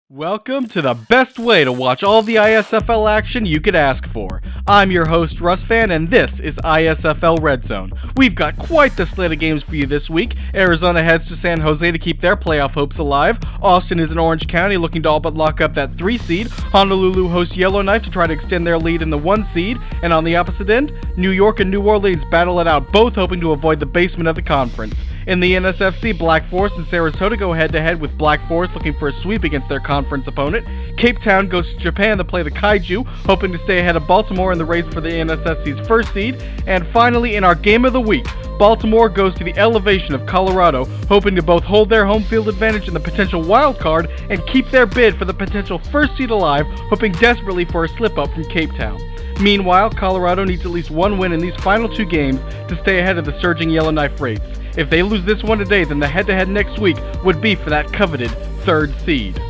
Welcome to the best way to watch all the ISFL action you could ask for. I'm your host, Russ Fan, and this is ISFL Redzone. We've got quite the slate of games for you this week. Arizona heads to San Jose to keep their playoff hopes alive. Austin is in Orange County looking to all but lock up that 3 seed. Honolulu hosts Yellowknife to try to extend their lead in the 1 seed. And on the opposite end, New York and New Orleans battle it out, both hoping to avoid the basement of the conference. In the NSFC, Black Forest and Sarasota go head-to-head with Black Forest looking for a sweep against their conference opponent. Cape Town goes to Japan to play the Kaiju, hoping to stay ahead of Baltimore in the race for the NSFC's 1st seed. And finally, in our game of the week, Baltimore goes to the Elevation of Colorado, hoping to both hold their home field advantage in the potential wild card and keep their bid for the potential 1st seed alive, hoping desperately for a slip-up from Cape Town. Meanwhile, Colorado needs at least one win in these final 2 games to stay ahead of the surging Yellowknife Wraiths. If they lose this one today, then the head-to-head next week would be for that coveted 3rd seed.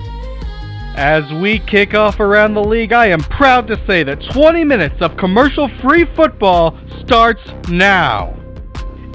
As we kick off around the league, I am proud to say that 20 minutes of commercial-free football starts now.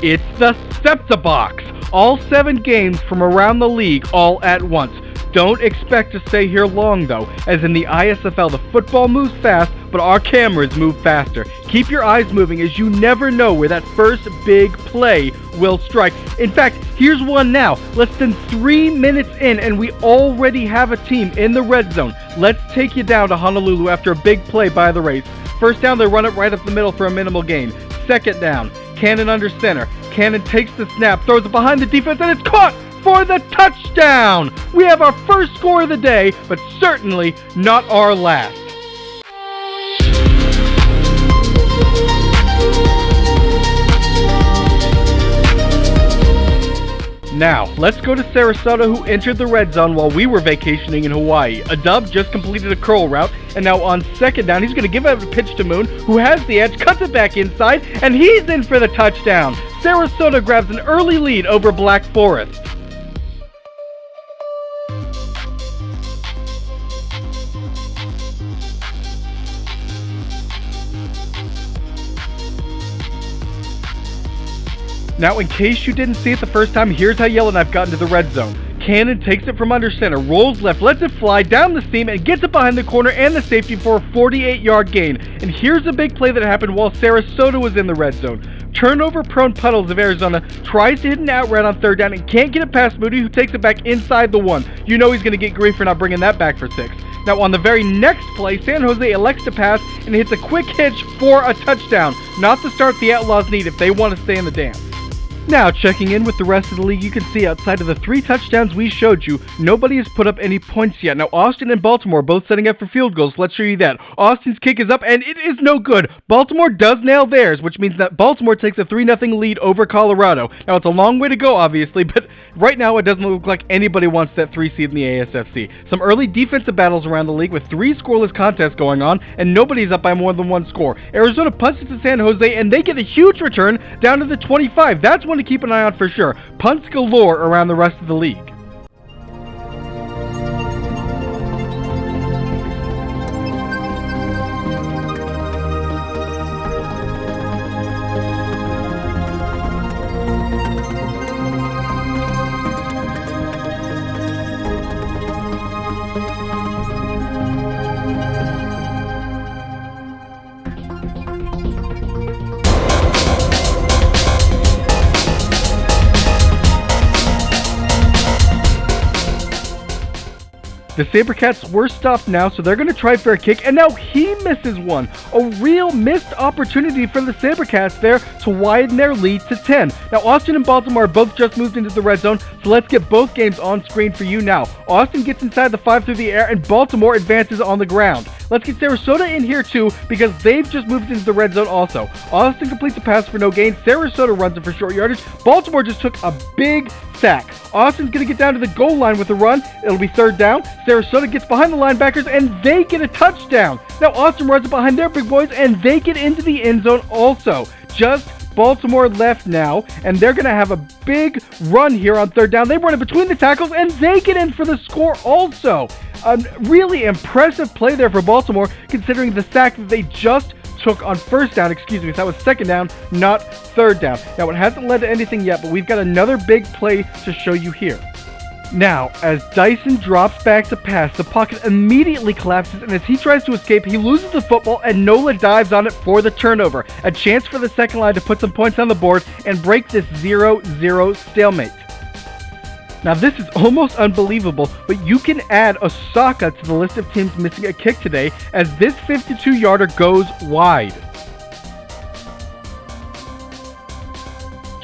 It's the SEPTA Box, all 7 games from around the league all at once. Don't expect to stay here long though, as in the ISFL the football moves fast, but our cameras move faster. Keep your eyes moving as you never know where that first big play will strike. In fact, here's one now. Less than 3 minutes in and we already have a team in the red zone. Let's take you down to Honolulu after a big play by the Rays. First down, they run it right up the middle for a minimal gain. Second down, Cannon under center. Cannon takes the snap, throws it behind the defense, and it's caught for the touchdown! We have our first score of the day, but certainly not our last. Now, let's go to Sarasota, who entered the red zone while we were vacationing in Hawaii. A dub just completed a curl route, and now on second down, he's going to give out a pitch to Moon, who has the edge, cuts it back inside, and he's in for the touchdown. Sarasota grabs an early lead over Black Forest. Now, in case you didn't see it the first time, here's how Yellowknife got into the red zone. Cannon takes it from under center, rolls left, lets it fly down the seam, and gets it behind the corner and the safety for a 48-yard gain. And here's a big play that happened while Sarasota was in the red zone. Turnover-prone Puddles of Arizona tries to hit an out route on 3rd down and can't get it past Moody, who takes it back inside the 1. You know he's going to get grief for not bringing that back for 6. Now, on the very next play, San Jose elects to pass and hits a quick hitch for a touchdown. Not the start the Outlaws need if they want to stay in the dance. Now, checking in with the rest of the league, you can see outside of the 3 touchdowns we showed you, nobody has put up any points yet. Now, Austin and Baltimore both setting up for field goals. Let's show you that. Austin's kick is up, and it is no good. Baltimore does nail theirs, which means that Baltimore takes a 3-0 lead over Colorado. Now, it's a long way to go, obviously, but right now it doesn't look like anybody wants that 3 seed in the ASFC. Some early defensive battles around the league with 3 scoreless contests going on, and nobody's up by more than 1 score. Arizona punts it to San Jose, and they get a huge return down to the 25. That's one to keep an eye on for sure. Punts galore around the rest of the league. The Sabercats were stopped now, so they're going to try for a kick, and now he misses one. A real missed opportunity for the Sabercats there to widen their lead to 10. Now, Austin and Baltimore both just moved into the red zone, so let's get both games on screen for you now. Austin gets inside the 5 through the air, and Baltimore advances on the ground. Let's get Sarasota in here too, because they've just moved into the red zone also. Austin completes a pass for no gain. Sarasota runs it for short yardage. Baltimore just took a big sack. Austin's going to get down to the goal line with a run. It'll be 3rd down. Sarasota gets behind the linebackers, and they get a touchdown. Now Austin runs it behind their big boys, and they get into the end zone also. Just Baltimore left now, and they're going to have a big run here on 3rd down. They run it between the tackles, and they get in for the score also. A really impressive play there for Baltimore, considering the sack that they just took on 1st down, so that was 2nd down, not 3rd down. Now, it hasn't led to anything yet, but we've got another big play to show you here. Now, as Dyson drops back to pass, the pocket immediately collapses, and as he tries to escape, he loses the football, and Nola dives on it for the turnover. A chance for the second line to put some points on the board and break this 0-0 stalemate. Now, this is almost unbelievable, but you can add Osaka to the list of teams missing a kick today, as this 52-yarder goes wide.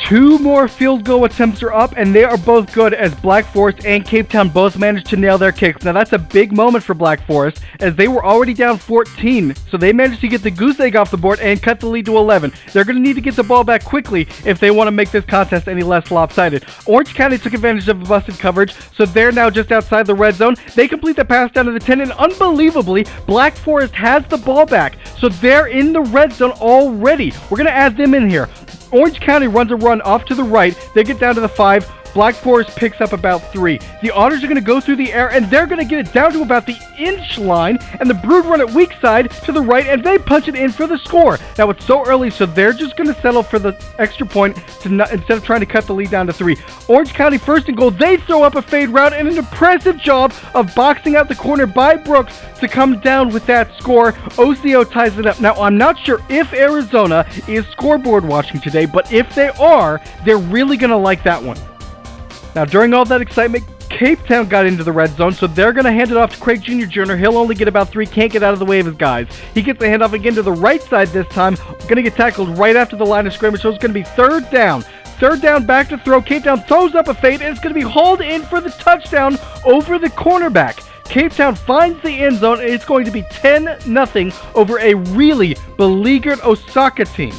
2 more field goal attempts are up, and they are both good, as Black Forest and Cape Town both managed to nail their kicks. Now, that's a big moment for Black Forest, as they were already down 14, so they managed to get the goose egg off the board and cut the lead to 11. They're going to need to get the ball back quickly if they want to make this contest any less lopsided. Orange County took advantage of the busted coverage, so they're now just outside the red zone. They complete the pass down to the 10, and unbelievably, Black Forest has the ball back, so they're in the red zone already. We're going to add them in here. Orange County runs a run off to the right. They get down to the 5. Black Forest picks up about 3. The Otters are going to go through the air, and they're going to get it down to about the inch line, and the Brood run it weak side to the right, and they punch it in for the score. Now, it's so early, so they're just going to settle for the extra point instead of trying to cut the lead down to 3. Orange County first and goal. They throw up a fade route, and an impressive job of boxing out the corner by Brooks to come down with that score. OCO ties it up. Now, I'm not sure if Arizona is scoreboard watching today, but if they are, they're really going to like that one. Now, during all that excitement, Cape Town got into the red zone, so they're going to hand it off to Craig Jr. He'll only get about 3, can't get out of the way of his guys. He gets the handoff again to the right side this time, going to get tackled right after the line of scrimmage, so it's going to be third down. Third down, back to throw. Cape Town throws up a fade, and it's going to be hauled in for the touchdown over the cornerback. Cape Town finds the end zone, and it's going to be 10-0 over a really beleaguered Osaka team.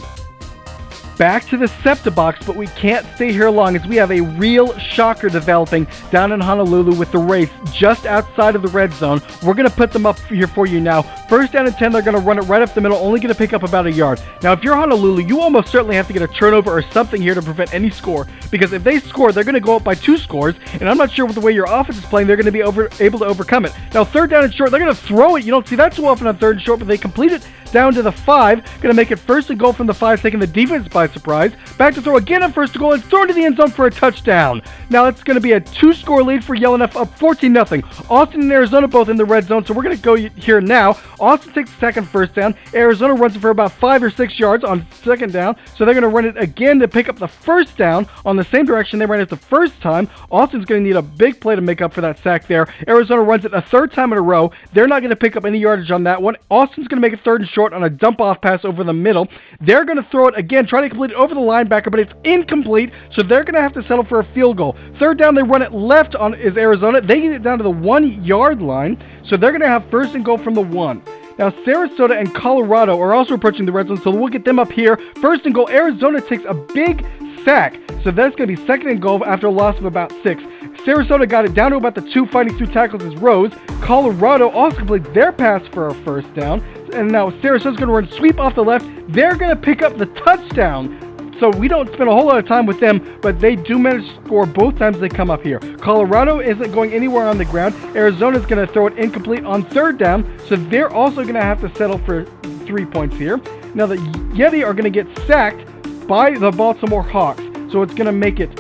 Back to the SEPTA box, but we can't stay here long as we have a real shocker developing down in Honolulu with the Wraiths just outside of the red zone. We're going to put them up here for you now. First down and 10, they're going to run it right up the middle, only going to pick up about a yard. Now, if you're Honolulu, you almost certainly have to get a turnover or something here to prevent any score, because if they score, they're going to go up by 2 scores, and I'm not sure with the way your offense is playing, they're going to be able to overcome it. Now, third down and short, they're going to throw it. You don't see that too often on third and short, but they complete it down to the 5. Going to make it first and goal from the 5, taking the defense by surprise. Back to throw again at first and goal, and throw into the end zone for a touchdown. Now it's going to be a 2-score lead for Yellowknife, up 14-0. Austin and Arizona both in the red zone, so we're going to go here now. Austin takes the second first down. Arizona runs it for about 5 or 6 yards on second down, so they're going to run it again to pick up the first down on the same direction they ran it the first time. Austin's going to need a big play to make up for that sack there. Arizona runs it a third time in a row. They're not going to pick up any yardage on that one. Austin's going to make it third and short on a dump-off pass over the middle. They're going to throw it again, trying to complete it over the linebacker, but it's incomplete, so they're going to have to settle for a field goal. Third down, they run it left on is Arizona. They get it down to the 1-yard line, so they're going to have first and goal from the 1. Now, Sarasota and Colorado are also approaching the red zone, so we'll get them up here. First and goal, Arizona takes a big sack, so that's going to be second and goal after a loss of about 6. Sarasota got it down to about the 2, fighting through tackles as Rose. Colorado also completes their pass for a first down, and now Sarasota's going to run sweep off the left. They're going to pick up the touchdown. So we don't spend a whole lot of time with them, but they do manage to score both times they come up here. Colorado isn't going anywhere on the ground. Arizona's going to throw it incomplete on third down, so they're also going to have to settle for 3 points here. Now the Yeti are going to get sacked by the Baltimore Hawks, so it's going to make it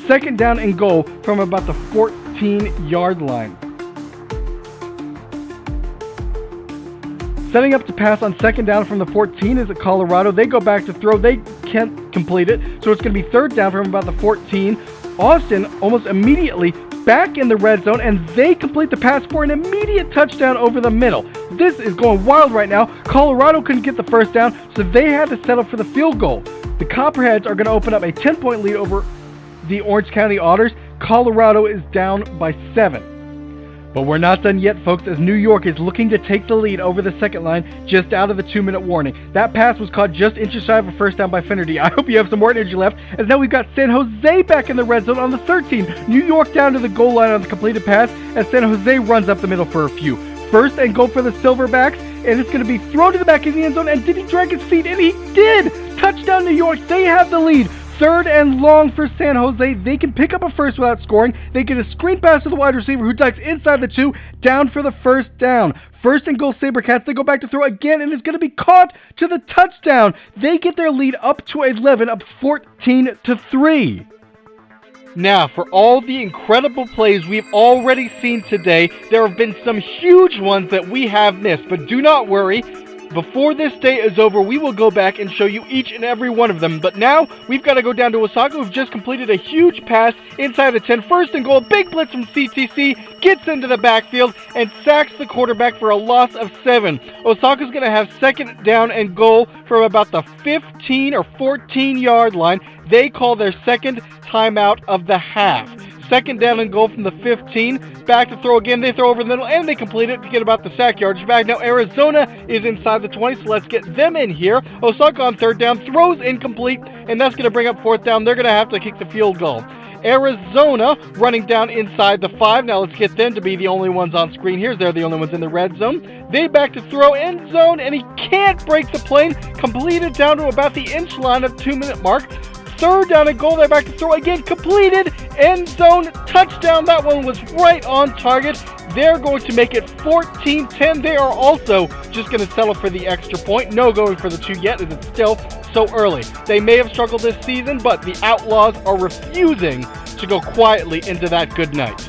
second down and goal from about the 14-yard line. Setting up to pass on second down from the 14 is at Colorado. They go back to throw. They can't complete it, so it's going to be third down from about the 14. Austin almost immediately back in the red zone, and they complete the pass for an immediate touchdown over the middle. This is going wild right now. Colorado couldn't get the first down, so they had to settle for the field goal. The Copperheads are going to open up a 10-point lead over the Orange County Otters. Colorado is down by 7. But we're not done yet, folks, as New York is looking to take the lead over the second line just out of the 2-minute warning. That pass was caught just inches shy of a first down by Finnerty. I hope you have some more energy left, as now we've got San Jose back in the red zone on the 13. New York down to the goal line on the completed pass, as San Jose runs up the middle for a few. First and goal for the Silverbacks, and it's going to be thrown to the back of the end zone, and did he drag his feet? And he did! Touchdown New York, they have the lead. Third and long for San Jose. They can pick up a first without scoring. They get a screen pass to the wide receiver who ducks inside the 2, down for the first down. First and goal Sabercats. They go back to throw again, and it's going to be caught to the touchdown. They get their lead up to 11, up 14-3. Now, for all the incredible plays we've already seen today, there have been some huge ones that we have missed, but do not worry. Before this day is over, we will go back and show you each and every one of them. But now, we've got to go down to Osaka, who've just completed a huge pass inside the 10. First and goal, big blitz from CTC, gets into the backfield, and sacks the quarterback for a loss of 7. Osaka's going to have second down and goal from about the 15 or 14-yard line. They call their second timeout of the half. Second down and goal from the 15. Back to throw again. They throw over the middle, and they complete it to get about the sack yardage back. Now, Arizona is inside the 20, so let's get them in here. Osaka on third down, throws incomplete, and that's going to bring up fourth down. They're going to have to kick the field goal. Arizona running down inside the 5. Now let's get them to be the only ones on screen here. They're the only ones in the red zone. They back to throw, end zone, and he can't break the plane. Completed down to about the inch line of 2-minute mark. Third down and goal, they're back to throw again, completed, end zone, touchdown. That one was right on target. They're going to make it 14-10. They are also just going to settle for the extra point. No going for the 2 yet, as it's still so early. They may have struggled this season, but the Outlaws are refusing to go quietly into that good night.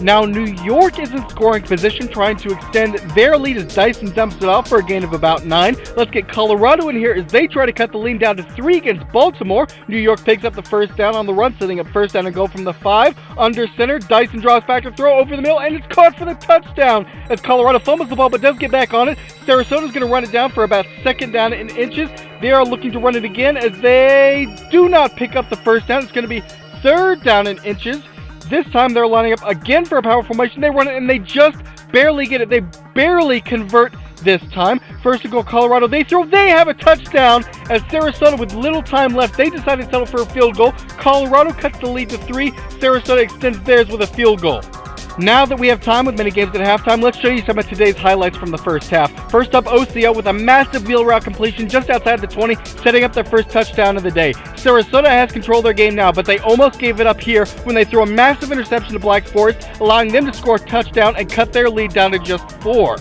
Now, New York is in scoring position, trying to extend their lead as Dyson dumps it off for a gain of about 9. Let's get Colorado in here as they try to cut the lead down to 3 against Baltimore. New York picks up the first down on the run, setting up first down and goal from the 5. Under center, Dyson draws back to throw over the middle, and it's caught for the touchdown as Colorado fumbles the ball but does get back on it. Sarasota's going to run it down for about second down in inches. They are looking to run it again as they do not pick up the first down. It's going to be third down in inches. This time they're lining up again for a power formation. They run it and they just barely get it. They barely convert this time. First to go Colorado. They throw. They have a touchdown as Sarasota, with little time left, they decided to settle for a field goal. Colorado cuts the lead to 3. Sarasota extends theirs with a field goal. Now that we have time with many games at halftime, let's show you some of today's highlights from the first half. First up, OCO with a massive wheel route completion just outside the 20, setting up their first touchdown of the day. Sarasota has control of their game now, but they almost gave it up here when they threw a massive interception to Black Forest, allowing them to score a touchdown and cut their lead down to just 4.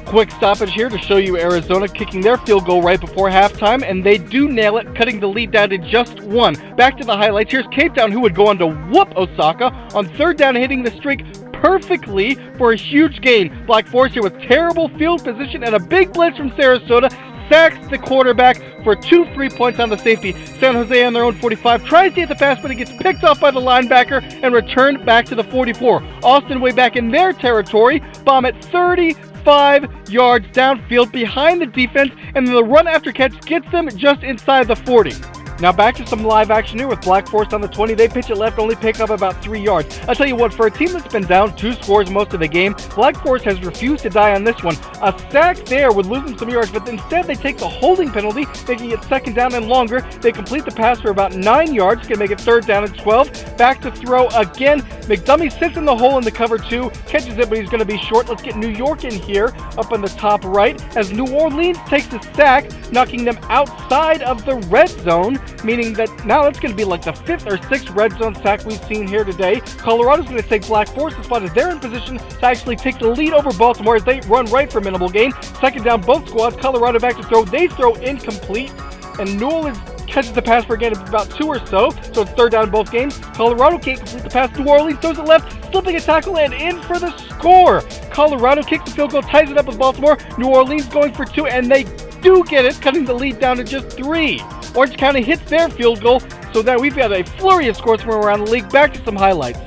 Quick stoppage here to show you Arizona kicking their field goal right before halftime, and they do nail it, cutting the lead down to just 1. Back to the highlights. Here's Cape Town, who would go on to whoop Osaka on third down, hitting the streak perfectly for a huge gain. Black Forest here with terrible field position and a big blitz from Sarasota sacks the quarterback for 2 free points on the safety. San Jose on their own 45 tries to hit the pass, but it gets picked off by the linebacker and returned back to the 44. Austin way back in their territory, bomb at 35 yards downfield behind the defense, and then the run after catch gets them just inside the 40. Now back to some live action here with Black Forest on the 20. They pitch it left, only pick up about 3 yards. I'll tell you what, for a team that's been down 2 scores most of the game, Black Forest has refused to die on this one. A sack there would lose them some yards, but instead they take the holding penalty, making it second down and longer. They complete the pass for about 9 yards, going to make it third down and 12. Back to throw again. McDummy sits in the hole in the cover 2, catches it, but he's going to be short. Let's get New York in here, up on the top right, as New Orleans takes the sack, knocking them outside of the red zone, meaning that now it's going to be like the 5th or 6th red zone sack we've seen here today. Colorado's going to take Black Forest spot as they're in position to actually take the lead over Baltimore as they run right for minimal gain. Second down, both squads. Colorado back to throw. They throw incomplete, and New Orleans catches the pass for a gain of about 2 or so it's third down in both games. Colorado can't complete the pass. New Orleans throws it left, slipping a tackle and in for the score. Colorado kicks the field goal, ties it up with Baltimore. New Orleans going for 2, and they do get it, cutting the lead down to just 3. Orange County hits their field goal, so that we've got a flurry of scores from around the league. Back to some highlights.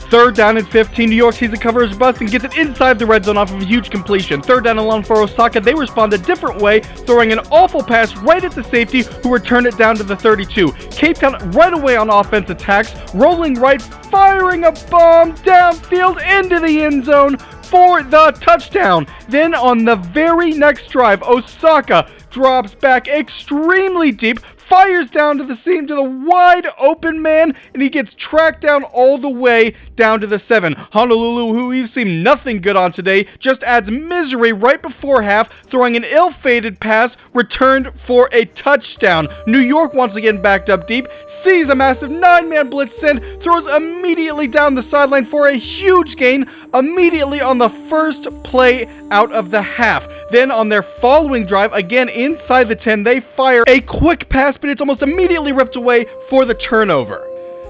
Third down and 15. New York sees the cover as bust and gets it inside the red zone off of a huge completion. Third down and long for Osaka. They respond a different way, throwing an awful pass right at the safety, who returned it down to the 32. Cape Town right away on offense attacks, rolling right, firing a bomb downfield into the end zone for the touchdown. Then on the very next drive, Osaka drops back extremely deep, fires down to the seam to the wide open man, and he gets tracked down all the way down to the 7. Honolulu, who we've seen nothing good on today, just adds misery right before half, throwing an ill-fated pass, returned for a touchdown. New York once again backed up deep, sees a massive 9-man blitz send, throws immediately down the sideline for a huge gain, immediately on the first play out of the half. Then on their following drive, again inside the 10, they fire a quick pass, but it's almost immediately ripped away for the turnover.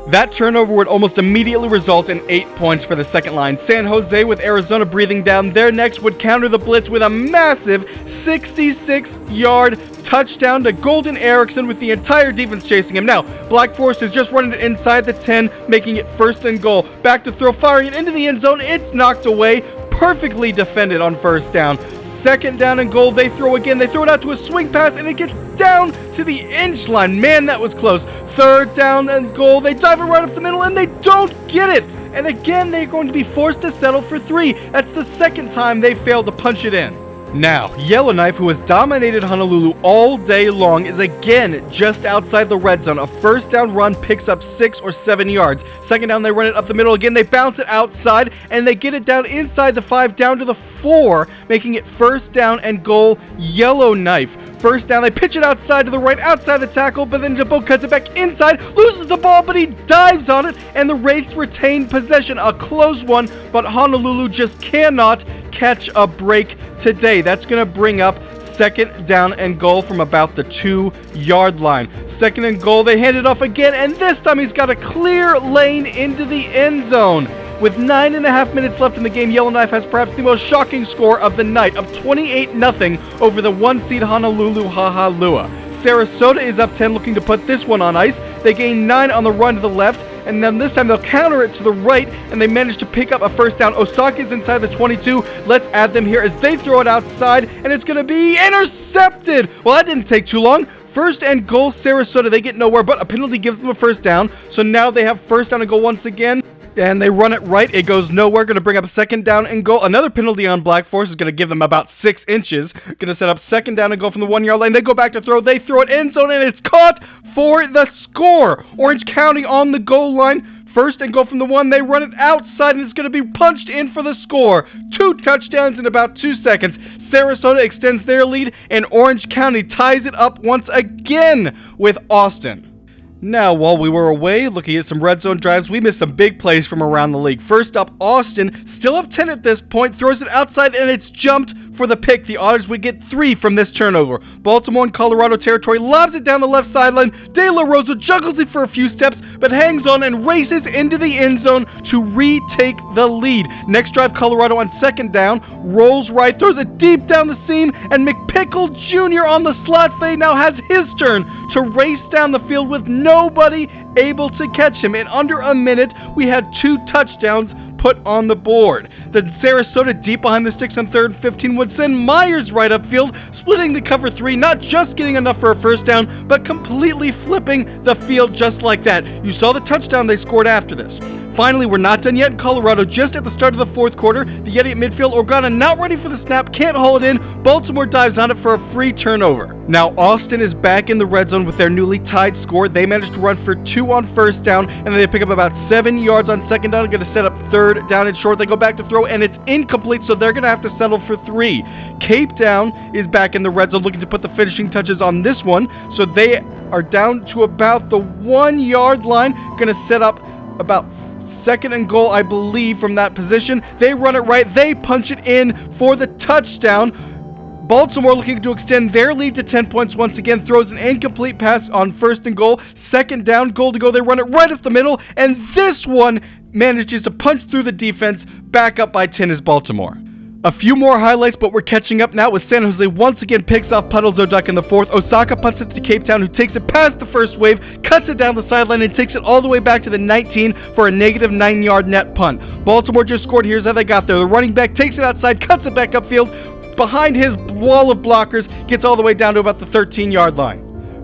That turnover would almost immediately result in 8 points for the second line. San Jose, with Arizona breathing down their necks, would counter the blitz with a massive 66-yard touchdown to Golden Erickson with the entire defense chasing him. Now, Black Forest is just running it inside the 10, making it first and goal. Back to throw, firing it into the end zone. It's knocked away. Perfectly defended on first down. Second down and goal, they throw again. They throw it out to a swing pass, and it gets down to the inch line. Man, that was close. Third down and goal, they dive it right up the middle, and they don't get it. And again, they're going to be forced to settle for 3. That's the second time they failed to punch it in. Now, Yellowknife, who has dominated Honolulu all day long, is again just outside the red zone. A first down run picks up 6 or 7 yards. Second down, they run it up the middle again. They bounce it outside, and they get it down inside the 5, down to the 4, making it first down and goal, Yellowknife. First down, they pitch it outside to the right, outside the tackle, but then Jabot cuts it back inside, loses the ball, but he dives on it, and the Rays retain possession. A close one, but Honolulu just cannot catch a break today. That's going to bring up second down and goal from about the 2-yard line. Second and goal, they hand it off again, and this time he's got a clear lane into the end zone. With 9.5 minutes left in the game, Yellowknife has perhaps the most shocking score of the night of 28-0 over the 1-seed Honolulu Hahalua. Sarasota is up 10, looking to put this one on ice. They gain 9 on the run to the left, and then this time they'll counter it to the right, and they manage to pick up a first down. Osaka's inside the 22. Let's add them here as they throw it outside, and it's going to be intercepted. Well, that didn't take too long. First and goal, Sarasota. They get nowhere, but a penalty gives them a first down. So now they have first down and goal once again. And they run it right. It goes nowhere. Going to bring up a second down and goal. Another penalty on Black Force is going to give them about 6 inches. Going to set up second down and goal from the 1-yard line. They go back to throw. They throw it end zone, and it's caught for the score. Orange County on the goal line. First and goal from the 1. They run it outside, and it's going to be punched in for the score. 2 touchdowns in about 2 seconds. Sarasota extends their lead, and Orange County ties it up once again with Austin. Now, while we were away looking at some red zone drives, we missed some big plays from around the league. First up, Austin, still up 10 at this point, throws it outside, and it's jumped for the pick. The Otters would get 3 from this turnover. Baltimore and Colorado territory lobs it down the left sideline. De La Rosa juggles it for a few steps, but hangs on and races into the end zone to retake the lead. Next drive, Colorado on second down, rolls right, throws it deep down the seam, and McPickle Jr. on the slot fade now has his turn to race down the field with nobody able to catch him. In under a minute, we had 2 touchdowns put on the board. The Sarasota deep behind the sticks on 3rd and 15 would send Myers right upfield, splitting the cover 3, not just getting enough for a first down, but completely flipping the field just like that. You saw the touchdown they scored after this. Finally, we're not done yet in Colorado. Just at the start of the 4th quarter, the Yeti at midfield, Organa not ready for the snap, can't haul it in. Baltimore dives on it for a free turnover. Now, Austin is back in the red zone with their newly tied score. They managed to run for 2 on first down, and then they pick up about 7 yards on second down. They're going to set up 3rd down and short. They go back to throw, and it's incomplete, so they're going to have to settle for 3. Cape Town is back in the red zone looking to put the finishing touches on this one, so they are down to about the 1-yard line. Going to set up about second and goal, I believe, from that position. They run it right. They punch it in for the touchdown. Baltimore looking to extend their lead to 10 points once again. Throws an incomplete pass on first and goal. Second down, goal to go. They run it right up the middle. And this one manages to punch through the defense. Back up by 10 is Baltimore. A few more highlights, but we're catching up now with San Jose once again picks off Puddles O'Duck in the 4th. Osaka punts it to Cape Town, who takes it past the first wave, cuts it down the sideline, and takes it all the way back to the 19 for a negative 9-yard net punt. Baltimore just scored. Here's how they got there. The running back takes it outside, cuts it back upfield, behind his wall of blockers, gets all the way down to about the 13-yard line.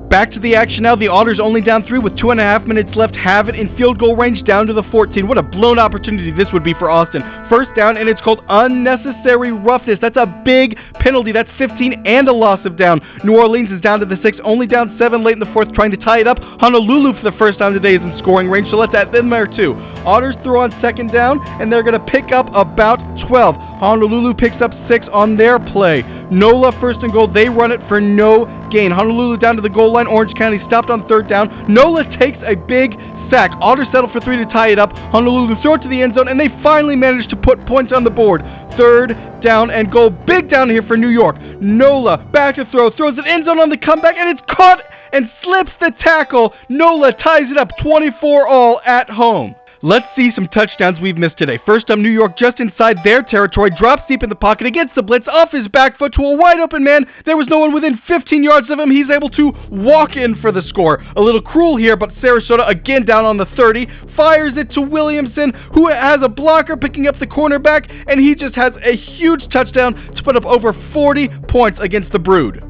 Back to the action now. The Otters only down 3 with 2.5 minutes left. Have it in field goal range down to the 14. What a blown opportunity this would be for Austin. First down, and it's called unnecessary roughness. That's a big penalty. That's 15 and a loss of down. New Orleans is down to the 6, only down 7 late in the 4th, trying to tie it up. Honolulu for the first time today is in scoring range, so let's add them there too. Otters throw on second down, and they're going to pick up about 12. Honolulu picks up 6 on their play. NOLA first and goal. They run it for no gain. Honolulu down to the goal line. Orange County stopped on 3rd down. NOLA takes a big sack. Otters settle for 3 to tie it up. Honolulu throw it to the end zone, and they finally manage to put points on the board. 3rd down and goal. Big down here for New York. NOLA back to throw. Throws it end zone on the comeback, and it's caught and slips the tackle. Nola ties it up 24-all at home. Let's see some touchdowns we've missed today. First up, New York just inside their territory, drops deep in the pocket against the blitz, off his back foot to a wide open man. There was no one within 15 yards of him. He's able to walk in for the score. A little cruel here, but Sarasota again down on the 30, fires it to Williamson, who has a blocker picking up the cornerback, and he just has a huge touchdown to put up over 40 points against the Brood.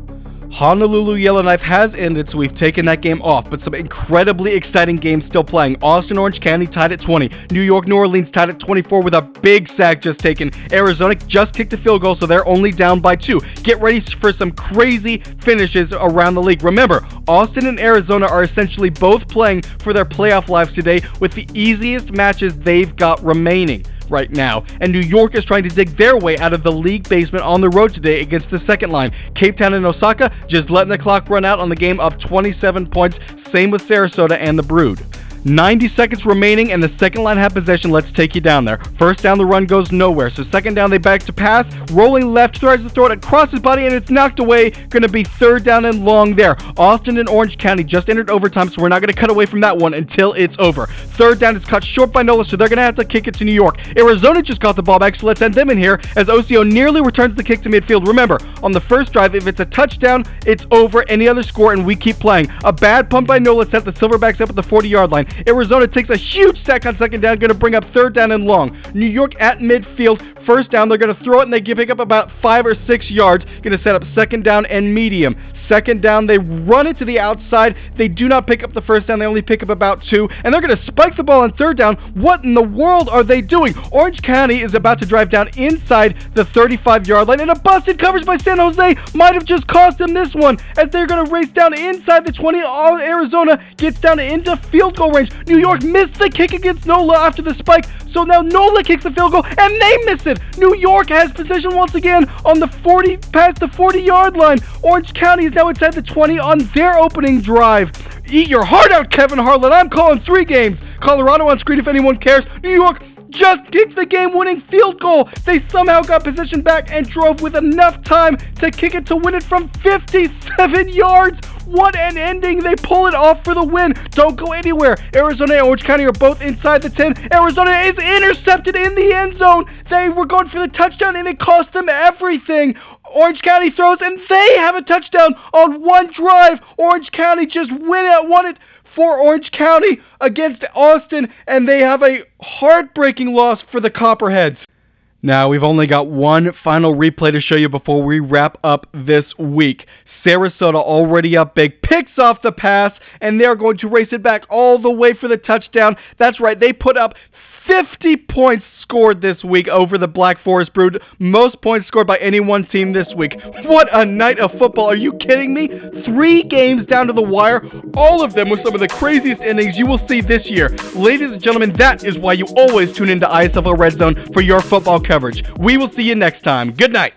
Honolulu Yellowknife has ended, so we've taken that game off, but some incredibly exciting games still playing. Austin Orange County tied at 20. New York New Orleans tied at 24 with a big sack just taken. Arizona just kicked a field goal, so they're only down by 2. Get ready for some crazy finishes around the league. Remember, Austin and Arizona are essentially both playing for their playoff lives today with the easiest matches they've got remaining right now, and New York is trying to dig their way out of the league basement on the road today against the second line. Cape Town and Osaka just letting the clock run out on the game, up 27 points. Same with Sarasota and the Brood. 90 seconds remaining, and the second line have possession. Let's take you down there. First down, the run goes nowhere. So second down, they back to pass. Rolling left, tries to throw it across his body, and it's knocked away. Going to be third down and long there. Austin and Orange County just entered overtime, so we're not going to cut away from that one until it's over. Third down is cut short by Nola, so they're going to have to kick it to New York. Arizona just got the ball back, so let's send them in here as OCO nearly returns the kick to midfield. Remember, on the first drive, if it's a touchdown, it's over. Any other score, and we keep playing. A bad punt by Nola set the Silverbacks up at the 40-yard line. Arizona takes a huge sack on second down, going to bring up third down and long. New York at midfield, first down, they're going to throw it, and they pick up about 5 or 6 yards, going to set up second down and medium. Second down, they run it to the outside. They do not pick up the first down. They only pick up about 2, and they're going to spike the ball on third down. What in the world are they doing? Orange County is about to drive down inside the 35-yard line, and a busted coverage by San Jose might have just cost them this one, as they're going to race down inside the 20. Arizona gets down into field goal range. New York missed the kick against Nola after the spike, so now Nola kicks the field goal, and they miss it. New York has possession once again on the 40, past the 40-yard line. Orange County is now inside the 20 on their opening drive. Eat your heart out, Kevin Harlan. I'm calling 3 games. Colorado on screen if anyone cares. New York just kicked the game-winning field goal. They somehow got possession back and drove with enough time to kick it to win it from 57 yards. What an ending. They pull it off for the win. Don't go anywhere. Arizona and Orange County are both inside the 10. Arizona is intercepted in the end zone. They were going for the touchdown, and it cost them everything. Orange County throws, and they have a touchdown on one drive. Orange County just won it for Orange County against Austin, and they have a heartbreaking loss for the Copperheads. Now, we've only got one final replay to show you before we wrap up this week. Sarasota already up big, picks off the pass, and they're going to race it back all the way for the touchdown. That's right, they put up 50 points scored this week over the Black Forest Brood. Most points scored by any one team this week. What a night of football. Are you kidding me? 3 games down to the wire, all of them with some of the craziest endings you will see this year. Ladies and gentlemen, that is why you always tune into ISFL Red Zone for your football coverage. We will see you next time. Good night.